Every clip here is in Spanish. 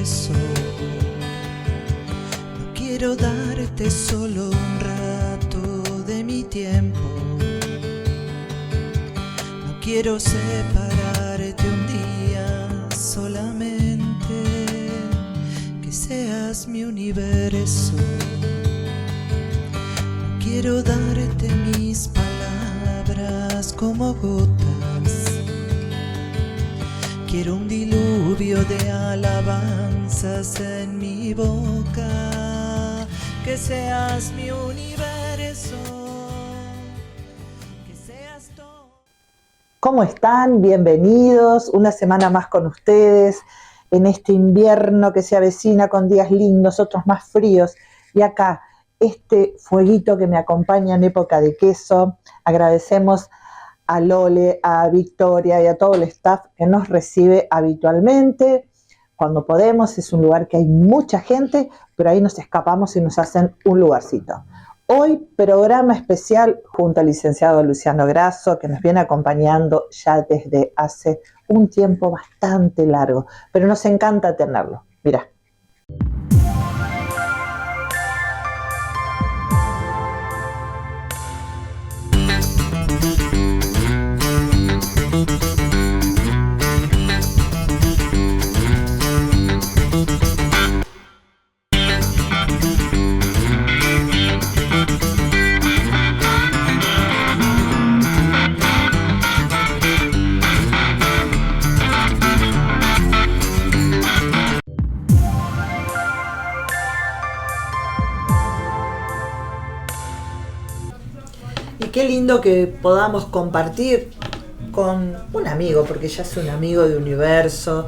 universo. No quiero darte solo un rato de mi tiempo. No quiero separarte un día solamente. Que seas mi universo. No quiero darte mis palabras como gotas. Quiero un diluvio de alabanzas en mi boca. Que seas mi universo. Que seas todo. ¿Cómo están? Bienvenidos. Una semana más con ustedes en este invierno que se avecina con días lindos, otros más fríos. Y acá, este fueguito que me acompaña en época de queso. Agradecemos a Lole, a Victoria y a todo el staff que nos recibe habitualmente. Cuando podemos, es un lugar que hay mucha gente, pero ahí nos escapamos y nos hacen un lugarcito. Hoy, programa especial junto al licenciado Luciano Grasso, que nos viene acompañando ya desde hace un tiempo bastante largo, pero nos encanta tenerlo. Mirá. Qué lindo que podamos compartir con un amigo, porque ya es un amigo de Universo.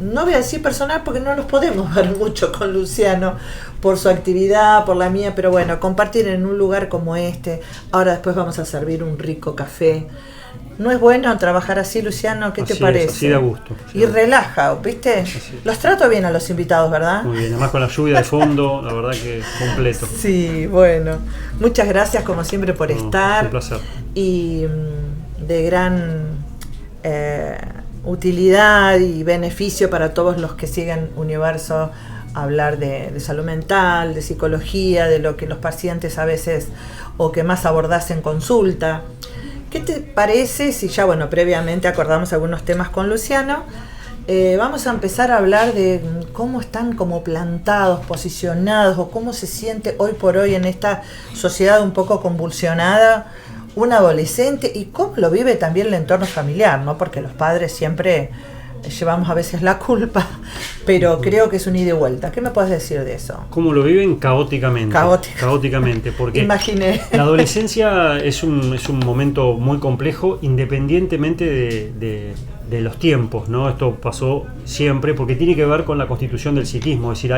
No voy a decir personal porque no nos podemos ver mucho con Luciano por su actividad, por la mía, pero bueno, compartir en un lugar como este. Ahora después vamos a servir un rico café. ¿No es bueno trabajar así, Luciano? ¿Qué te parece? Así da gusto. Y relaja, ¿viste? Los trato bien a los invitados, ¿verdad? Muy bien, además con la lluvia de fondo, la verdad que completo. Sí, bueno. Muchas gracias como siempre por estar. Un placer. Y de gran utilidad y beneficio para todos los que siguen Universo, hablar de salud mental, de psicología, de lo que los pacientes a veces o que más abordás en consulta. ¿Qué te parece si ya, bueno, previamente acordamos algunos temas con Luciano? Vamos a empezar a hablar de cómo están como plantados, posicionados, o cómo se siente hoy por hoy en esta sociedad un poco convulsionada un adolescente y cómo lo vive también el entorno familiar, ¿no? Porque los padres siempre llevamos a veces la culpa, pero creo que es un ida y vuelta. ¿Qué me puedes decir de eso? ¿Cómo lo viven? Caóticamente. Caóticamente, porque imaginé. La adolescencia es un momento muy complejo, independientemente de los tiempos, ¿no? Esto pasó siempre, porque tiene que ver con la constitución del psiquismo, es decir,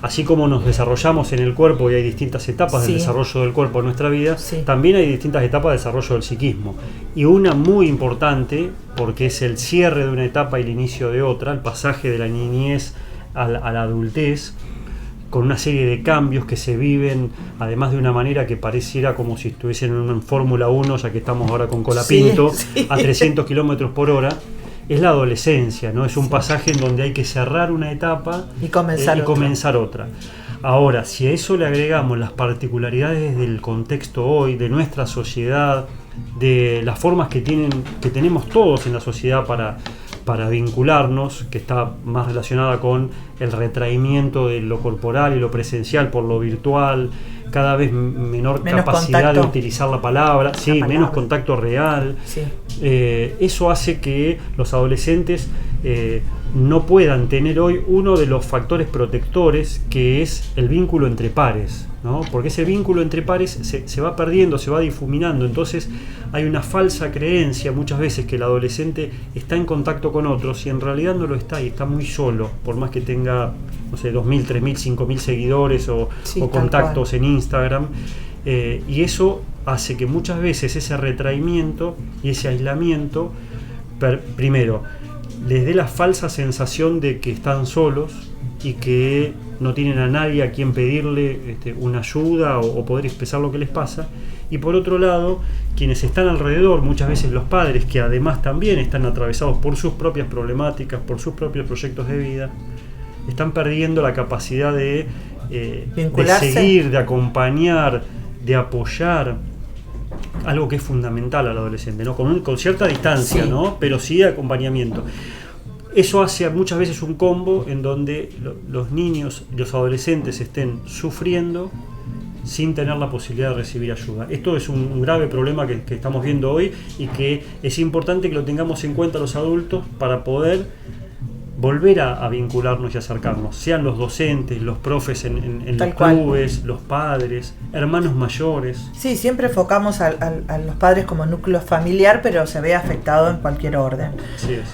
así como nos desarrollamos en el cuerpo y hay distintas etapas del desarrollo del cuerpo en nuestra vida, también hay distintas etapas de desarrollo del psiquismo. Y una muy importante, porque es el cierre de una etapa y el inicio de otra, el pasaje de la niñez a la adultez, con una serie de cambios que se viven, además de una manera que pareciera como si estuviesen en una Fórmula 1, ya que estamos ahora con Colapinto, a 300 kilómetros por hora. Es la adolescencia, ¿no? Es un pasaje en donde hay que cerrar una etapa y comenzar otra. Ahora, si a eso le agregamos las particularidades del contexto hoy, de nuestra sociedad, de las formas que tenemos todos en la sociedad para vincularnos, que está más relacionada con el retraimiento de lo corporal y lo presencial por lo virtual, cada vez menos capacidad contacto de utilizar la palabra, menos contacto real. Eso hace que los adolescentes no puedan tener hoy uno de los factores protectores, que es el vínculo entre pares, ¿no? Porque ese vínculo entre pares se va perdiendo, se va difuminando. Entonces hay una falsa creencia muchas veces que el adolescente está en contacto con otros y en realidad no lo está, y está muy solo, por más que tenga, no sé, 2.000, 3.000, 5.000 seguidores o contactos en Instagram. Y eso hace que muchas veces ese retraimiento y ese aislamiento, primero, les dé la falsa sensación de que están solos y que no tienen a nadie a quien pedirle una ayuda o poder expresar lo que les pasa. Y por otro lado, quienes están alrededor, muchas veces los padres, que además también están atravesados por sus propias problemáticas, por sus propios proyectos de vida, están perdiendo la capacidad de seguir, de acompañar, de apoyar, algo que es fundamental al adolescente, ¿no? Con cierta distancia, sí, ¿no? Pero sí de acompañamiento. Eso hace muchas veces un combo en donde los niños, los adolescentes estén sufriendo sin tener la posibilidad de recibir ayuda. Esto es un grave problema que estamos viendo hoy y que es importante que lo tengamos en cuenta los adultos para poder volver a vincularnos y acercarnos, sean los docentes, los profes en los clubes, los padres, hermanos mayores. Sí, siempre enfocamos a los padres como núcleo familiar, pero se ve afectado en cualquier orden. Así es.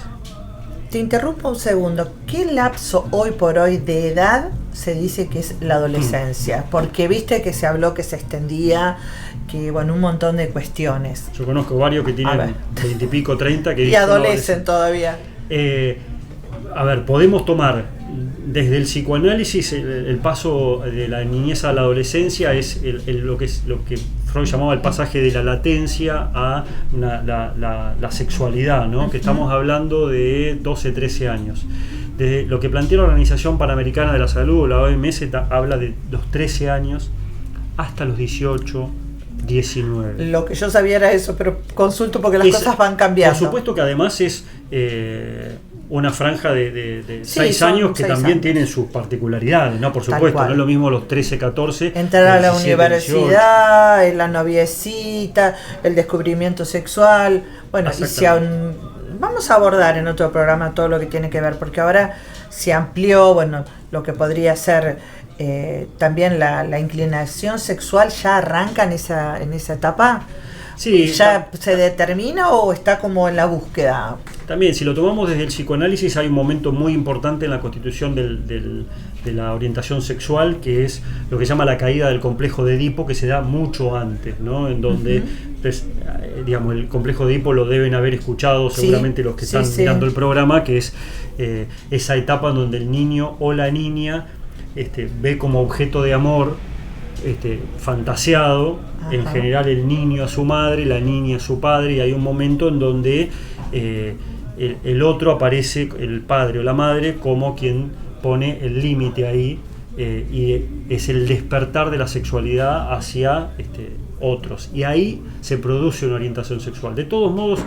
Te interrumpo un segundo. ¿Qué lapso hoy por hoy de edad se dice que es la adolescencia? Porque viste que se habló que se extendía, que bueno, un montón de cuestiones. Yo conozco varios que tienen 20 y pico, 30 que y adolecen todavía. A ver, podemos tomar desde el psicoanálisis el paso de la niñez a la adolescencia es lo que Freud llamaba el pasaje de la latencia a la sexualidad, ¿no? Que estamos hablando de 12, 13 años. Desde lo que plantea la Organización Panamericana de la Salud, la OMS, habla de los 13 años hasta los 18, 19. Lo que yo sabía era eso, pero consulto porque las cosas van cambiando. Por supuesto que además es una franja de 6 años que también tienen sus particularidades, ¿no? Por supuesto, no es lo mismo los 13, 14. Entrar a la universidad, 18. La noviecita, el descubrimiento sexual. Bueno, y si vamos a abordar en otro programa todo lo que tiene que ver, porque ahora se amplió, bueno, lo que podría ser también la inclinación sexual ya arranca en esa etapa. Sí, ¿ya se determina o está como en la búsqueda? También, si lo tomamos desde el psicoanálisis, hay un momento muy importante en la constitución de la orientación sexual, que es lo que se llama la caída del complejo de Edipo, que se da mucho antes, ¿no? En donde, pues, digamos, el complejo de Edipo lo deben haber escuchado seguramente los que están mirando el programa, que es esa etapa en donde el niño o la niña ve como objeto de amor fantaseado, en general el niño a su madre, la niña a su padre, y hay un momento en donde el otro aparece, el padre o la madre, como quien pone el límite ahí, y es el despertar de la sexualidad hacia otros, y ahí se produce una orientación sexual. De todos modos,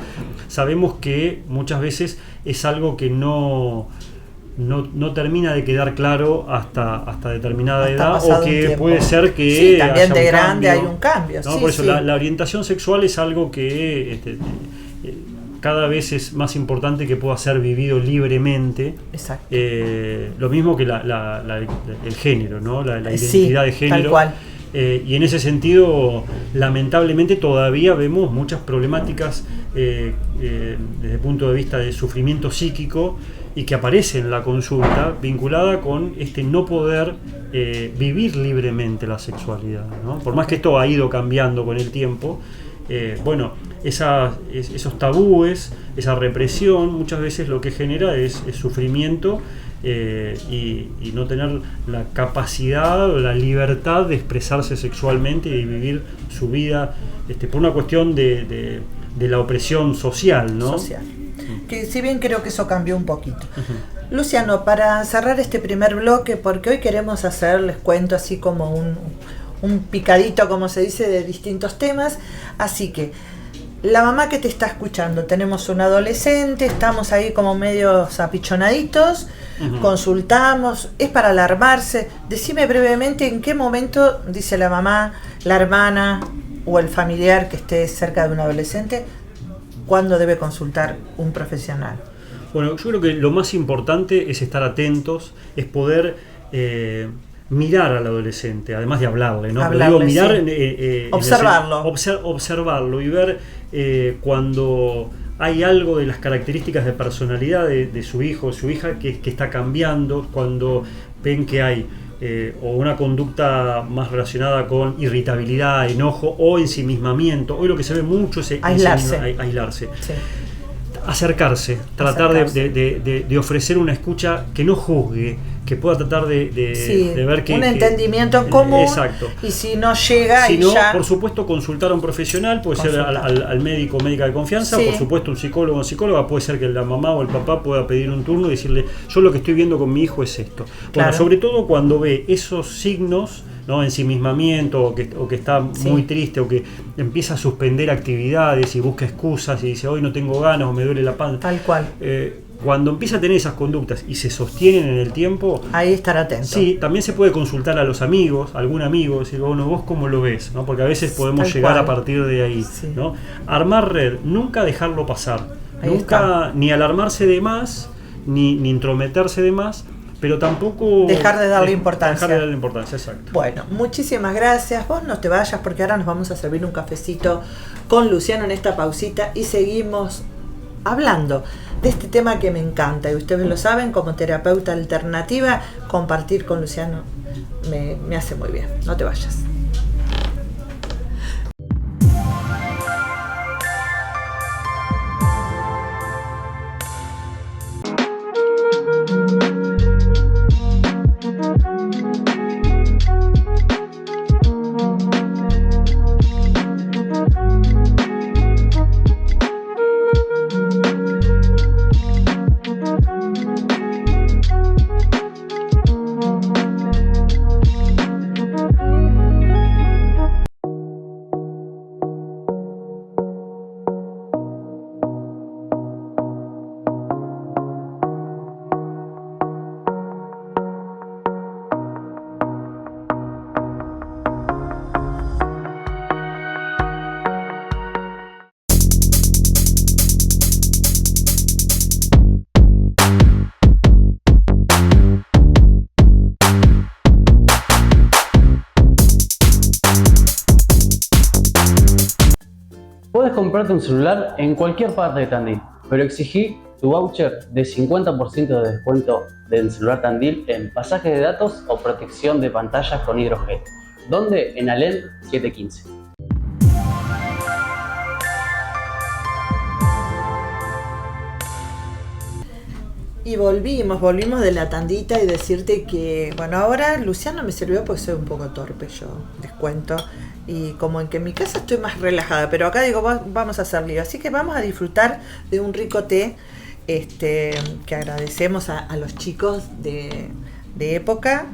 sabemos que muchas veces es algo que no termina de quedar claro hasta determinada edad, o que puede ser que también de grande hay un cambio, ¿no? Por eso la orientación sexual es algo que cada vez es más importante que pueda ser vivido libremente. Exacto. Lo mismo que el género, ¿no? La identidad de género. Tal cual. Y en ese sentido, lamentablemente todavía vemos muchas problemáticas desde el punto de vista de sufrimiento psíquico, y que aparece en la consulta vinculada con no poder vivir libremente la sexualidad, ¿no? Por más que esto ha ido cambiando con el tiempo, esos tabúes, esa represión, muchas veces lo que genera es sufrimiento, y no tener la capacidad o la libertad de expresarse sexualmente y vivir su vida por una cuestión de la opresión social, ¿no? Social. Que si bien creo que eso cambió un poquito. Luciano, para cerrar este primer bloque, porque hoy queremos hacer, les cuento, así como un picadito, como se dice, de distintos temas, así que la mamá que te está escuchando, tenemos un adolescente, estamos ahí como medio apichonaditos, consultamos, es para alarmarse. Decime brevemente en qué momento, dice la mamá, la hermana o el familiar que esté cerca de un adolescente, ¿cuándo debe consultar un profesional? Bueno, yo creo que lo más importante es estar atentos, es poder mirar al adolescente, además de hablarle, ¿no? Pero digo, mirar, observarlo. Observarlo y ver cuando hay algo de las características de personalidad de su hijo o su hija que está cambiando, cuando ven que hay o una conducta más relacionada con irritabilidad, enojo o ensimismamiento. Hoy lo que se ve mucho es aislarse. Sí. Acercarse, tratar de ofrecer una escucha que no juzgue, que pueda tratar de ver que... un entendimiento en común. Exacto. Y si no llega, si no, ya... por supuesto, consultar a un profesional, puede ser al médico o médica de confianza, por supuesto un psicólogo o psicóloga, puede ser que la mamá o el papá pueda pedir un turno y decirle, yo lo que estoy viendo con mi hijo es esto. Bueno, sobre todo cuando ve esos signos, ¿no? Ensimismamiento, o que está muy triste, o que empieza a suspender actividades y busca excusas y dice, hoy no tengo ganas o me duele la panza. Tal cual. Cuando empieza a tener esas conductas y se sostienen en el tiempo, ahí estar atento. Sí, también se puede consultar a los amigos, a algún amigo, decir, bueno, vos cómo lo ves, ¿no? Porque a veces podemos llegar a partir de ahí, ¿no? Armar red, nunca dejarlo pasar, nunca ni alarmarse de más, ni intrometerse de más, pero tampoco dejar de darle importancia. Dejar de darle importancia, exacto. Bueno, muchísimas gracias. Vos no te vayas porque ahora nos vamos a servir un cafecito con Luciano en esta pausita y seguimos hablando de este tema que me encanta. Y ustedes lo saben, como terapeuta alternativa, compartir con Luciano me hace muy bien. No te vayas. Puedes comprarte un celular en cualquier parte de Tandil, pero exigí tu voucher de 50% de descuento del celular Tandil en pasajes de datos o protección de pantallas con hidrogel. ¿Dónde? En Alem 715. Y volvimos de la tandita y decirte que, bueno, ahora Luciano me sirvió porque soy un poco torpe, yo les cuento. Y como en que en mi casa estoy más relajada, pero acá digo, vamos a hacer lío. Así que vamos a disfrutar de un rico té, que agradecemos a los chicos de época.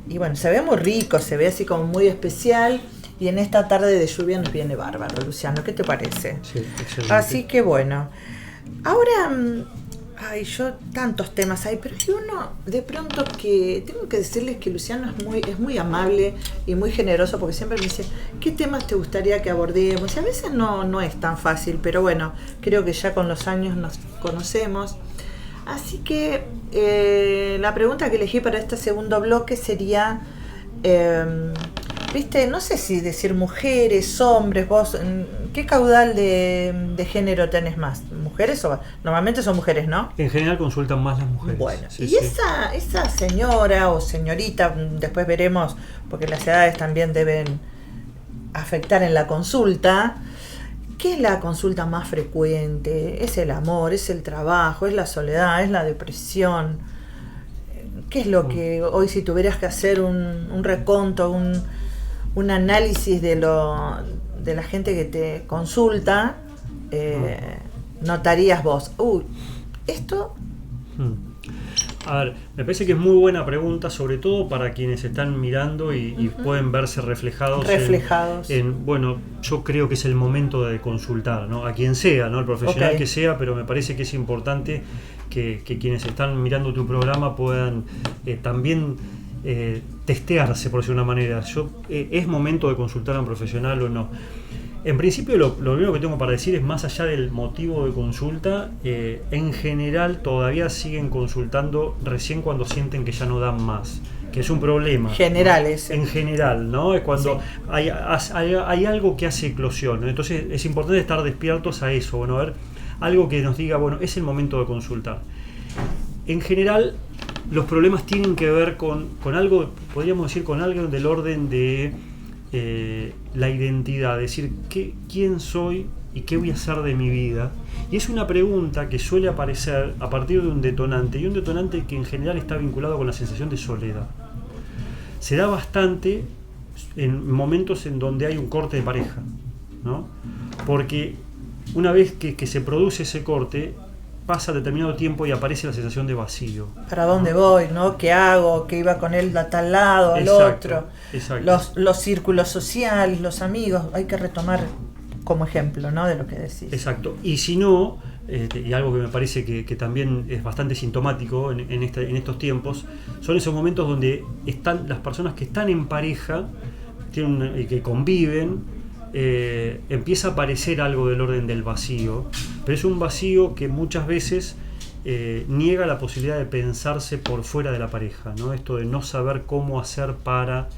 Y bueno, se ve muy rico, se ve así como muy especial. Y en esta tarde de lluvia nos viene bárbaro, Luciano, ¿qué te parece? Sí, excelente. Así que bueno, ahora... Ay, yo tantos temas hay, pero hay uno de pronto que tengo que decirles que Luciano es muy amable y muy generoso, porque siempre me dice, ¿qué temas te gustaría que abordemos? Y a veces no es tan fácil, pero bueno, creo que ya con los años nos conocemos. Así que la pregunta que elegí para este segundo bloque sería, viste, no sé si decir mujeres, hombres, vos, ¿qué caudal de género tenés más? ¿Mujeres o...? Normalmente son mujeres, ¿no? En general consultan más las mujeres. Bueno, sí, y sí. Esa señora o señorita, después veremos, porque las edades también deben afectar en la consulta. ¿Qué es la consulta más frecuente? ¿Es el amor? ¿Es el trabajo? ¿Es la soledad? ¿Es la depresión? ¿Qué es lo que hoy, si tuvieras que hacer un reconto, un análisis de la gente que te consulta, notarías vos? Esto... A ver, me parece que es muy buena pregunta, sobre todo para quienes están mirando y pueden verse reflejados. Bueno, yo creo que es el momento de consultar, ¿no? A quien sea, ¿no? El profesional que sea, pero me parece que es importante que quienes están mirando tu programa puedan también testearse, por decir una manera. ¿Es momento de consultar a un profesional o no? En principio lo único que tengo para decir es, más allá del motivo de consulta, en general todavía siguen consultando recién cuando sienten que ya no dan más, que es un problema. Generales. En general, ¿no? Es cuando hay algo que hace eclosión, ¿no? Entonces es importante estar despiertos a eso, bueno, a ver, algo que nos diga, bueno, es el momento de consultar. En general, los problemas tienen que ver con algo, podríamos decir, con algo del orden de la identidad, decir quién soy y qué voy a hacer de mi vida. Y es una pregunta que suele aparecer a partir de un detonante, y un detonante que en general está vinculado con la sensación de soledad. Se da bastante en momentos en donde hay un corte de pareja, ¿no? Porque una vez que se produce ese corte, pasa determinado tiempo y aparece la sensación de vacío. ¿Para dónde voy, no? ¿Qué hago? ¿Qué iba con él a tal lado, al otro? Exacto. Los círculos sociales, los amigos, hay que retomar como ejemplo, ¿no? De lo que decís. Exacto. Y si no, y algo que me parece que también es bastante sintomático en estos tiempos, son esos momentos donde están las personas que están en pareja, que conviven, empieza a aparecer algo del orden del vacío, pero es un vacío que muchas veces niega la posibilidad de pensarse por fuera de la pareja, ¿no? Esto de no saber cómo hacer para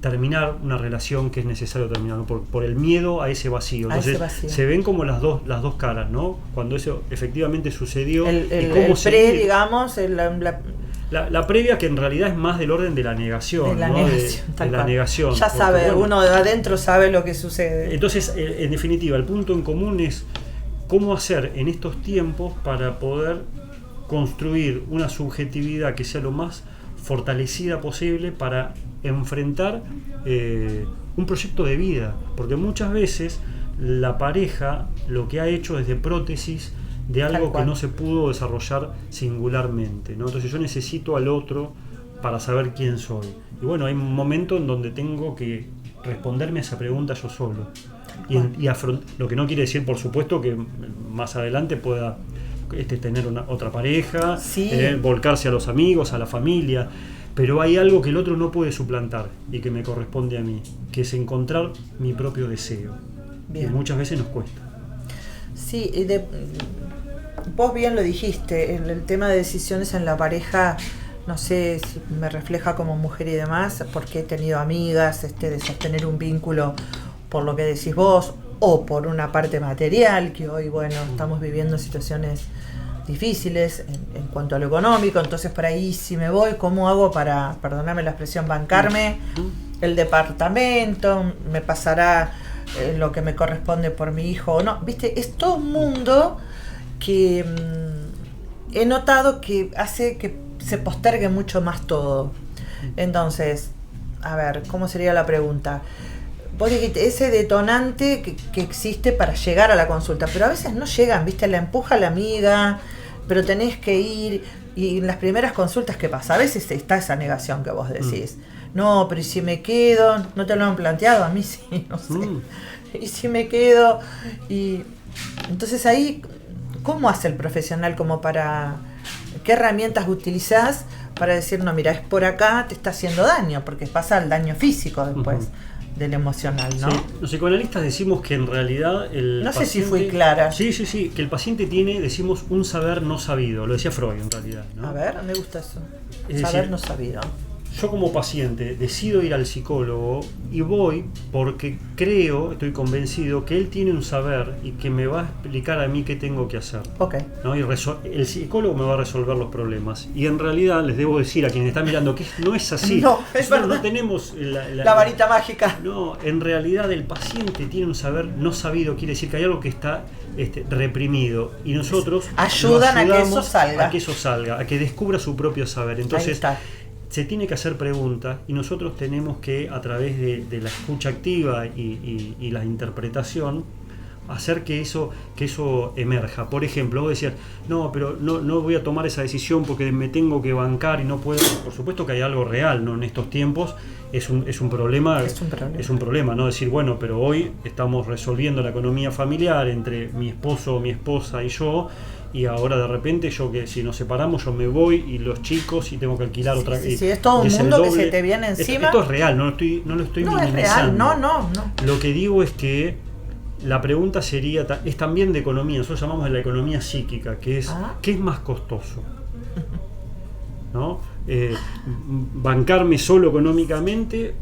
terminar una relación que es necesario terminar, ¿no? por el miedo a ese vacío. Entonces se ven como las dos caras, ¿no? Cuando eso efectivamente sucedió, y cómo digamos, la previa, que en realidad es más del orden de la negación, de la negación. Ya sabe, bueno, uno de adentro sabe lo que sucede. Entonces, en definitiva, el punto en común es cómo hacer en estos tiempos para poder construir una subjetividad que sea lo más fortalecida posible para enfrentar un proyecto de vida, porque muchas veces la pareja lo que ha hecho es de prótesis de algo que no se pudo desarrollar singularmente, ¿no? Entonces yo necesito al otro para saber quién soy. Y bueno, hay un momento en donde tengo que responderme a esa pregunta yo solo. Y lo que no quiere decir, por supuesto, que más adelante pueda tener otra pareja, volcarse a los amigos, a la familia, pero hay algo que el otro no puede suplantar y que me corresponde a mí, que es encontrar mi propio deseo. Bien. Y muchas veces nos cuesta. Sí, vos bien lo dijiste, el tema de decisiones en la pareja, no sé si me refleja como mujer y demás, porque he tenido amigas de sostener un vínculo por lo que decís vos, o por una parte material, que hoy, bueno, estamos viviendo situaciones difíciles en cuanto a lo económico, entonces por ahí si me voy, ¿cómo hago para, perdonarme la expresión, bancarme el departamento? ¿Me pasará lo que me corresponde por mi hijo o no? ¿Viste? Es todo un mundo que he notado que hace que se postergue mucho más todo. Entonces, a ver, ¿cómo sería la pregunta? Vos dijiste, ese detonante que existe para llegar a la consulta, pero a veces no llegan, ¿viste? La empuja la amiga, pero tenés que ir, y en las primeras consultas, ¿qué pasa? A veces está esa negación que vos decís. No, pero ¿y si me quedo? ¿No te lo han planteado? A mí sí, no sé. ¿Y si me quedo? Y entonces ahí, ¿cómo hace el profesional como para... ¿Qué herramientas utilizás para decir, no, mira, es por acá, te está haciendo daño? Porque pasa el daño físico después del emocional, ¿no? Sí. Los psicoanalistas decimos que en realidad el no paciente, sé si fui clara. Sí, que el paciente tiene, decimos, un saber no sabido. Lo decía Freud en realidad, ¿no? A ver, me gusta eso. Es saber decir, no sabido. Yo como paciente decido ir al psicólogo y voy porque creo, estoy convencido que él tiene un saber y que me va a explicar a mí qué tengo que hacer. Okay. ¿No? Y el psicólogo me va a resolver los problemas. Y en realidad les debo decir a quienes están mirando que no es así. No, es verdad. No tenemos la varita mágica. No, en realidad el paciente tiene un saber no sabido, quiere decir que hay algo que está reprimido. Y nosotros ayudan a que eso salga. A que eso salga, a que descubra su propio saber. Entonces, se tiene que hacer preguntas y nosotros tenemos que, a través de la escucha activa y la interpretación, hacer que eso emerja. Por ejemplo, vos decías, no, pero no voy a tomar esa decisión porque me tengo que bancar y no puedo. Por supuesto que hay algo real, ¿no? En estos tiempos es un problema. Es un problema, ¿no? Decir, bueno, pero hoy estamos resolviendo la economía familiar entre mi esposo, mi esposa y yo. Y ahora de repente que si nos separamos yo me voy y los chicos y tengo que alquilar otra cosa. Sí, es todo un mundo que se te viene encima. Esto es real, no lo estoy minimizando. Es real, no. Lo que digo es que la pregunta es también de economía. Nosotros llamamos de la economía psíquica, que es ¿qué es más costoso? ¿No? ¿Bancarme solo económicamente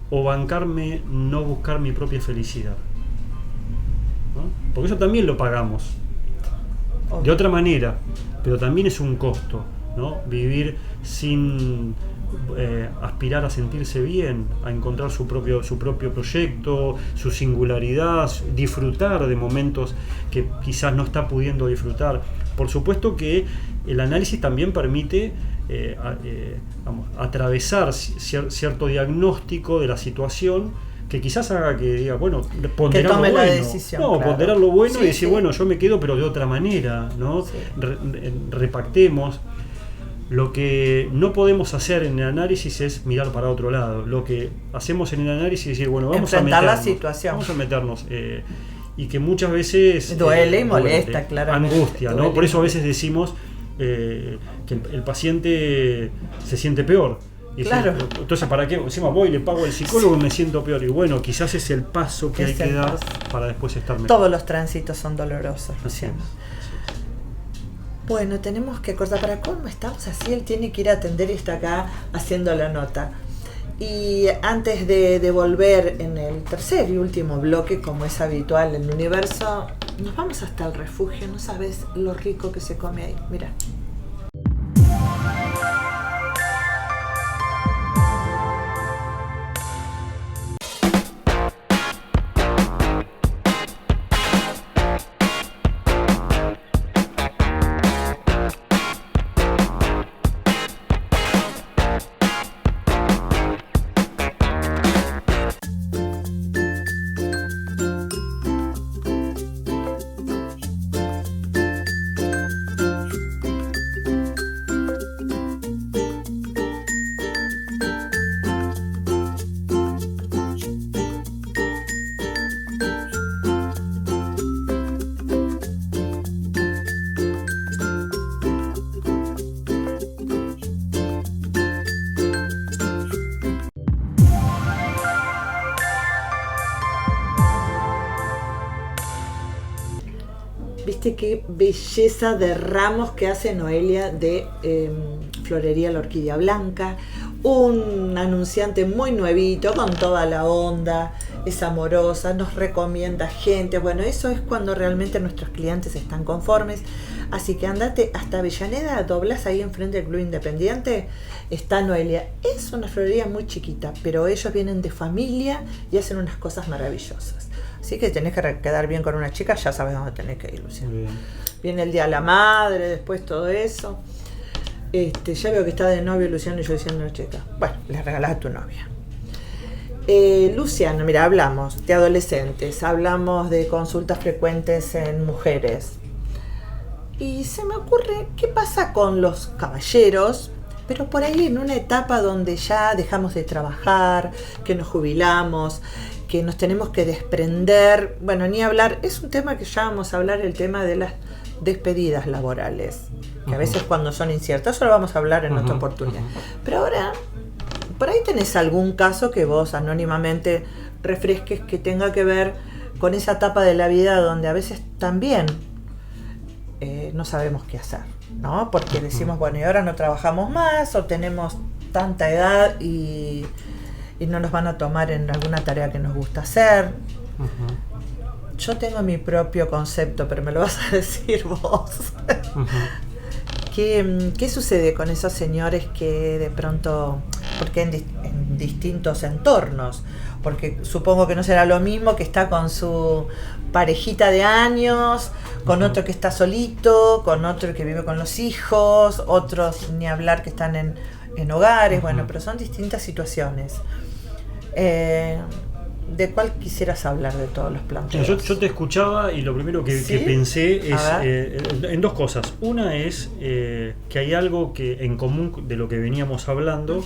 o bancarme no buscar mi propia felicidad? ¿No? Porque eso también lo pagamos. De otra manera, pero también es un costo, ¿no? Vivir sin aspirar a sentirse bien, a encontrar su propio proyecto, su singularidad, disfrutar de momentos que quizás no está pudiendo disfrutar. Por supuesto que el análisis también permite atravesar cierto diagnóstico de la situación que quizás haga que diga, bueno, ponderar que tome lo bueno. la decisión. No, claro. ponderar lo bueno Sí, y decir, sí. bueno, yo me quedo pero de otra manera, ¿no? Sí. Repactemos. Lo que no podemos hacer en el análisis es mirar para otro lado. Lo que hacemos en el análisis es decir, bueno, vamos Enfrentar a la meternos. situación. Vamos a meternos. Y que muchas veces Duele y molesta, claramente. Angustia, ¿no? Duele Por y eso a molesta. veces decimos que el paciente se siente peor. Y Claro. entonces, ¿para qué? Encima voy y le pago al psicólogo y me siento peor. Y bueno, quizás es el paso que hay Es que el dar paso. para después estar mejor. Todos los tránsitos son dolorosos, Así Luciano. es. Bueno, tenemos que cortar. ¿Para cómo estamos así? Él tiene que ir a atender y está acá haciendo la nota. Y antes de volver en el tercer y último bloque, como es habitual en el universo, nos vamos hasta el refugio. No sabes lo rico que se come ahí. Mira. ¿Viste qué belleza de ramos que hace Noelia de Florería La Orquídea Blanca? Un anunciante muy nuevito, con toda la onda, es amorosa, nos recomienda gente. Bueno, eso es cuando realmente nuestros clientes están conformes. Así que andate hasta Avellaneda, doblas ahí enfrente del Club Independiente, está Noelia. Es una florería muy chiquita, pero ellos vienen de familia y hacen unas cosas maravillosas. Así que tenés que quedar bien con una chica, ya sabes dónde tenés que ir, Luciano. Muy bien. Viene el Día de la Madre, después todo eso. Ya veo que está de novio Luciano y yo diciendo, chica, bueno, le regalás a tu novia. Luciano, mira, hablamos de adolescentes, hablamos de consultas frecuentes en mujeres. Y se me ocurre, ¿qué pasa con los caballeros? Pero por ahí en una etapa donde ya dejamos de trabajar, que nos jubilamos, que nos tenemos que desprender, bueno, ni hablar, es un tema que ya vamos a hablar, el tema de las despedidas laborales, que a veces cuando son inciertas, eso lo vamos a hablar en otra oportunidad. Pero ahora, por ahí tenés algún caso que vos anónimamente refresques que tenga que ver con esa etapa de la vida donde a veces también no sabemos qué hacer, ¿no? Porque decimos, bueno, y ahora no trabajamos más o tenemos tanta edad y no nos van a tomar en alguna tarea que nos gusta hacer. Yo tengo mi propio concepto, pero me lo vas a decir vos. ¿Qué sucede con esos señores que de pronto, porque en distintos entornos, porque supongo que no será lo mismo que está con su parejita de años, con otro que está solito, con otro que vive con los hijos, otros ni hablar que están en hogares, bueno, pero son distintas situaciones. ¿De cuál quisieras hablar de todos los planteos? Yo te escuchaba y lo primero que pensé es en dos cosas. Una es que hay algo que en común de lo que veníamos hablando,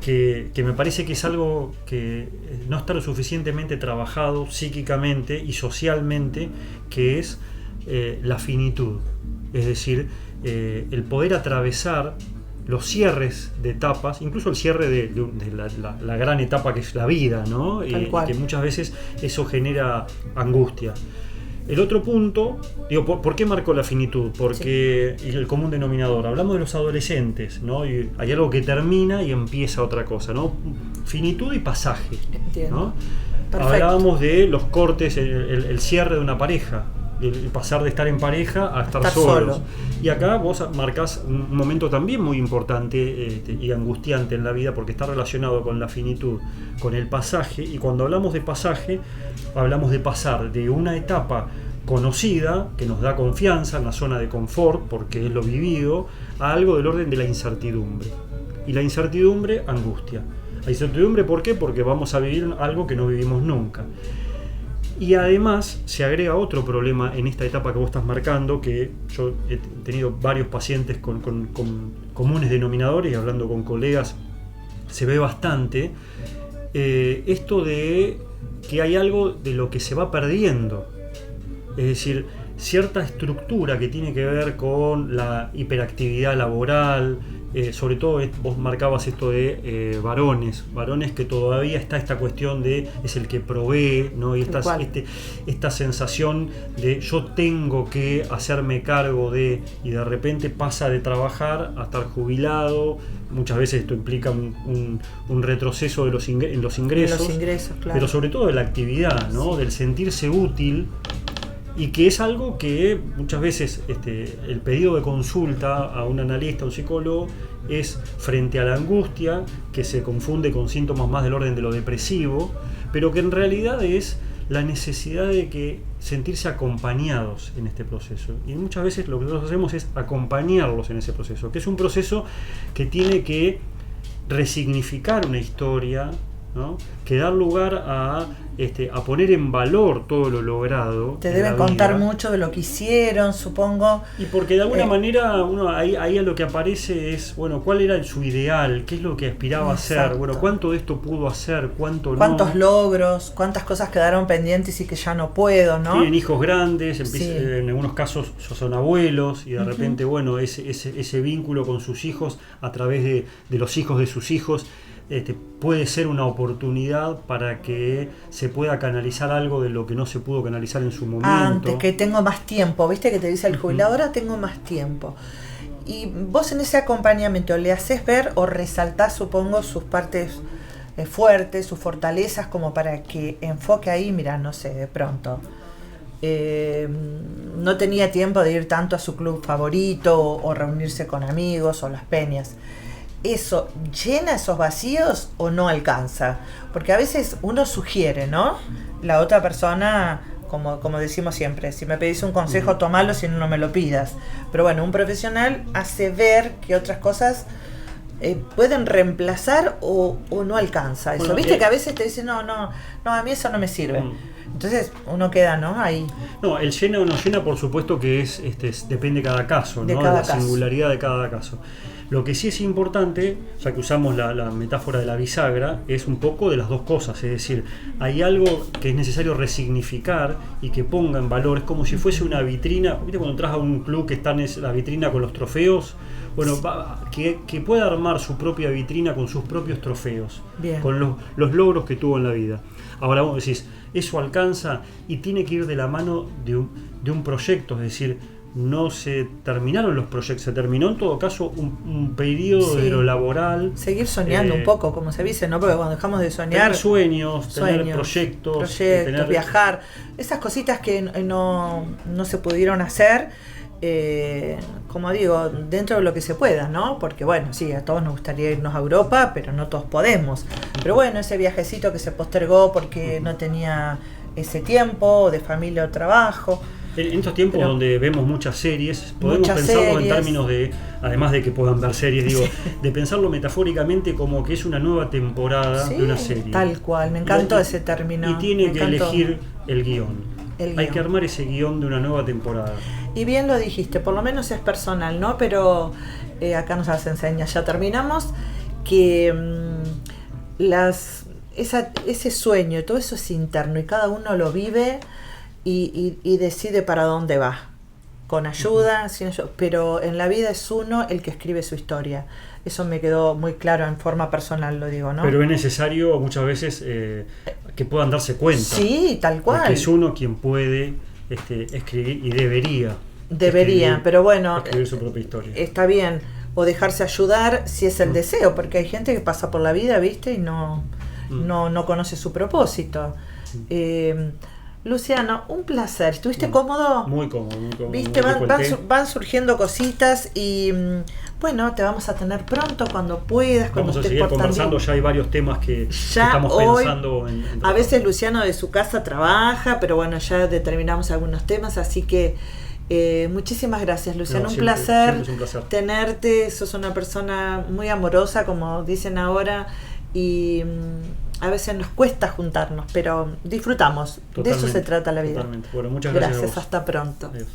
que me parece que es algo que no está lo suficientemente trabajado psíquicamente y socialmente, que es la finitud. Es decir, el poder atravesar los cierres de etapas, incluso el cierre de la gran etapa que es la vida, ¿no? Y que muchas veces eso genera angustia. El otro punto, digo, ¿por qué marco la finitud? Porque el común denominador, hablamos de los adolescentes, ¿no? Y hay algo que termina y empieza otra cosa, ¿no? Finitud y pasaje, Entiendo. ¿no? Perfecto. Hablábamos de los cortes, el cierre de una pareja. el pasar de estar en pareja a estar Estar solos. solo. Y acá vos marcás un momento también muy importante y angustiante en la vida, porque está relacionado con la finitud, con el pasaje, y cuando hablamos de pasaje, hablamos de pasar de una etapa conocida, que nos da confianza, en la zona de confort, porque es lo vivido, a algo del orden de la incertidumbre. Y la incertidumbre, angustia. La incertidumbre, ¿por qué? Porque vamos a vivir algo que no vivimos nunca. Y además se agrega otro problema en esta etapa que vos estás marcando, que yo he tenido varios pacientes con comunes denominadores, y hablando con colegas se ve bastante, esto de que hay algo de lo que se va perdiendo. Es decir, cierta estructura que tiene que ver con la hiperactividad laboral, sobre todo vos marcabas esto de varones que todavía está esta cuestión de es el que provee, ¿no? Y esta sensación de yo tengo que hacerme cargo de, y de repente pasa de trabajar a estar jubilado. Muchas veces esto implica un retroceso en los ingresos, claro. Pero sobre todo de la actividad, ¿no? Sí. Del sentirse útil. Y que es algo que muchas veces el pedido de consulta a un analista, a un psicólogo, es frente a la angustia, que se confunde con síntomas más del orden de lo depresivo, pero que en realidad es la necesidad de sentirse acompañados en este proceso. Y muchas veces lo que nosotros hacemos es acompañarlos en ese proceso, que es un proceso que tiene que resignificar una historia, ¿no? Que dar lugar a poner en valor todo lo logrado. Te deben contar mucho de lo que hicieron, supongo. Y porque de alguna manera uno ahí a lo que aparece es, bueno, cuál era su ideal, qué es lo que aspiraba a hacer, bueno, cuánto de esto pudo hacer, cuántos logros, cuántas cosas quedaron pendientes y que ya no puedo, ¿no? Tienen hijos grandes, en algunos casos son abuelos, y de repente, bueno, ese vínculo con sus hijos a través de los hijos de sus hijos, puede ser una oportunidad para que se pueda canalizar algo de lo que no se pudo canalizar en su momento. Antes, que tengo más tiempo, ¿viste? Que te dice el jubilado, ahora tengo más tiempo. Y vos en ese acompañamiento le haces ver o resaltás, supongo, sus partes fuertes, sus fortalezas, como para que enfoque ahí, mira, no sé, de pronto. No tenía tiempo de ir tanto a su club favorito o reunirse con amigos o las peñas. ¿Eso llena esos vacíos o no alcanza? Porque a veces uno sugiere, ¿no? La otra persona, como decimos siempre, si me pedís un consejo, tomalo, si no, no me lo pidas. Pero bueno, un profesional hace ver que otras cosas pueden reemplazar o no alcanza eso. Bueno, viste que a veces te dicen, no, a mí eso no me sirve. Entonces uno queda, ¿no? Ahí. No, el llena o no llena, por supuesto que depende de cada caso, ¿no? De la singularidad de cada caso. Lo que sí es importante, ya que usamos la metáfora de la bisagra, es un poco de las dos cosas. Es decir, hay algo que es necesario resignificar y que ponga en valor. Es como si fuese una vitrina. ¿Viste cuando entras a un club que está en la vitrina con los trofeos? Bueno, que pueda armar su propia vitrina con sus propios trofeos. Bien. Con los logros que tuvo en la vida. Ahora vos decís, eso alcanza y tiene que ir de la mano de un proyecto, es decir, no se terminaron los proyectos, se terminó en todo caso un periodo de lo laboral. Seguir soñando un poco, como se dice, ¿no? Porque cuando dejamos de soñar... Tener sueños, tener proyectos, viajar, esas cositas que no se pudieron hacer, como digo, dentro de lo que se pueda, ¿no? Porque bueno, sí, a todos nos gustaría irnos a Europa, pero no todos podemos. Pero bueno, ese viajecito que se postergó porque no tenía ese tiempo, de familia o trabajo... En estos tiempos donde vemos muchas series, podemos pensarlo en términos de, además de que puedan ver series, digo, de pensarlo metafóricamente como que es una nueva temporada de una serie. Tal cual, me encantó ese término. Y tiene que elegir el guión. Hay que armar ese guión de una nueva temporada. Y bien lo dijiste, por lo menos es personal, ¿no? Pero acá nos las enseña, ya terminamos, que ese sueño, todo eso es interno y cada uno lo vive. Y decide para dónde va, con ayuda, sin ayuda, pero en la vida es uno el que escribe su historia. Eso me quedó muy claro en forma personal, lo digo, ¿no? Pero es necesario muchas veces que puedan darse cuenta. Sí, tal cual. Porque es uno quien puede escribir y debería, pero bueno, escribir su propia historia. Está bien, o dejarse ayudar si es el deseo, porque hay gente que pasa por la vida, ¿viste? Y no conoce su propósito. Luciano, un placer. ¿Estuviste cómodo? Muy cómodo, muy cómodo. Viste, van surgiendo cositas y bueno, te vamos a tener pronto cuando puedas, cuando vamos a estés seguir por conversando, Tandil. ya hay varios temas que Ya estamos hoy, pensando en a veces Luciano de su casa trabaja, pero bueno, ya determinamos algunos temas, así que muchísimas gracias, Luciano. No, un siempre placer es un placer tenerte, sos una persona muy amorosa, como dicen ahora, y a veces nos cuesta juntarnos, pero disfrutamos. Totalmente, de eso se trata la vida. Totalmente. Bueno, muchas gracias. Gracias, hasta pronto. Adiós.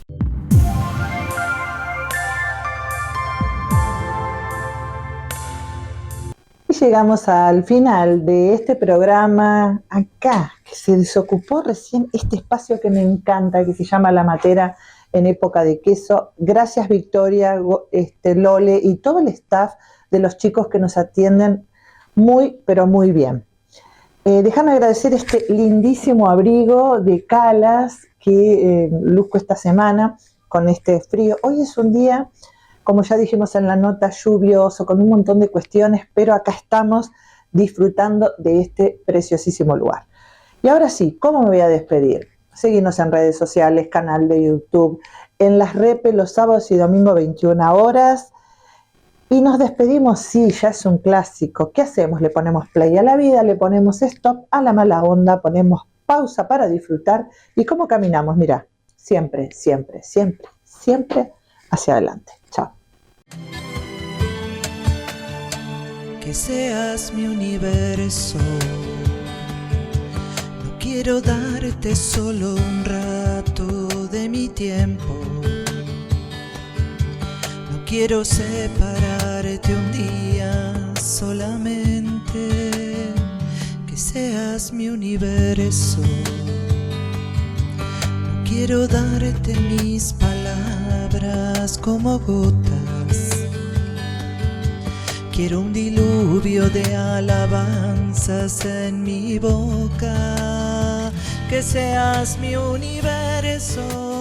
Y llegamos al final de este programa acá, que se desocupó recién este espacio que me encanta, que se llama La Matera en época de queso. Gracias Victoria, Lole y todo el staff de los chicos que nos atienden muy, pero muy bien. Déjame agradecer este lindísimo abrigo de Calas que luzco esta semana con este frío. Hoy es un día, como ya dijimos en la nota, lluvioso, con un montón de cuestiones, pero acá estamos disfrutando de este preciosísimo lugar. Y ahora sí, ¿cómo me voy a despedir? Seguinos en redes sociales, canal de YouTube, en las repes los sábados y domingos 21 horas. Y nos despedimos, sí, ya es un clásico. ¿Qué hacemos? Le ponemos play a la vida, le ponemos stop a la mala onda, ponemos pausa para disfrutar. ¿Y cómo caminamos? Mira, siempre, siempre, siempre, siempre hacia adelante. Chao. Que seas mi universo. No quiero darte solo un rato de mi tiempo. No quiero separarte un día solamente. Que seas mi universo. No quiero darte mis palabras como gotas. Quiero un diluvio de alabanzas en mi boca. Que seas mi universo.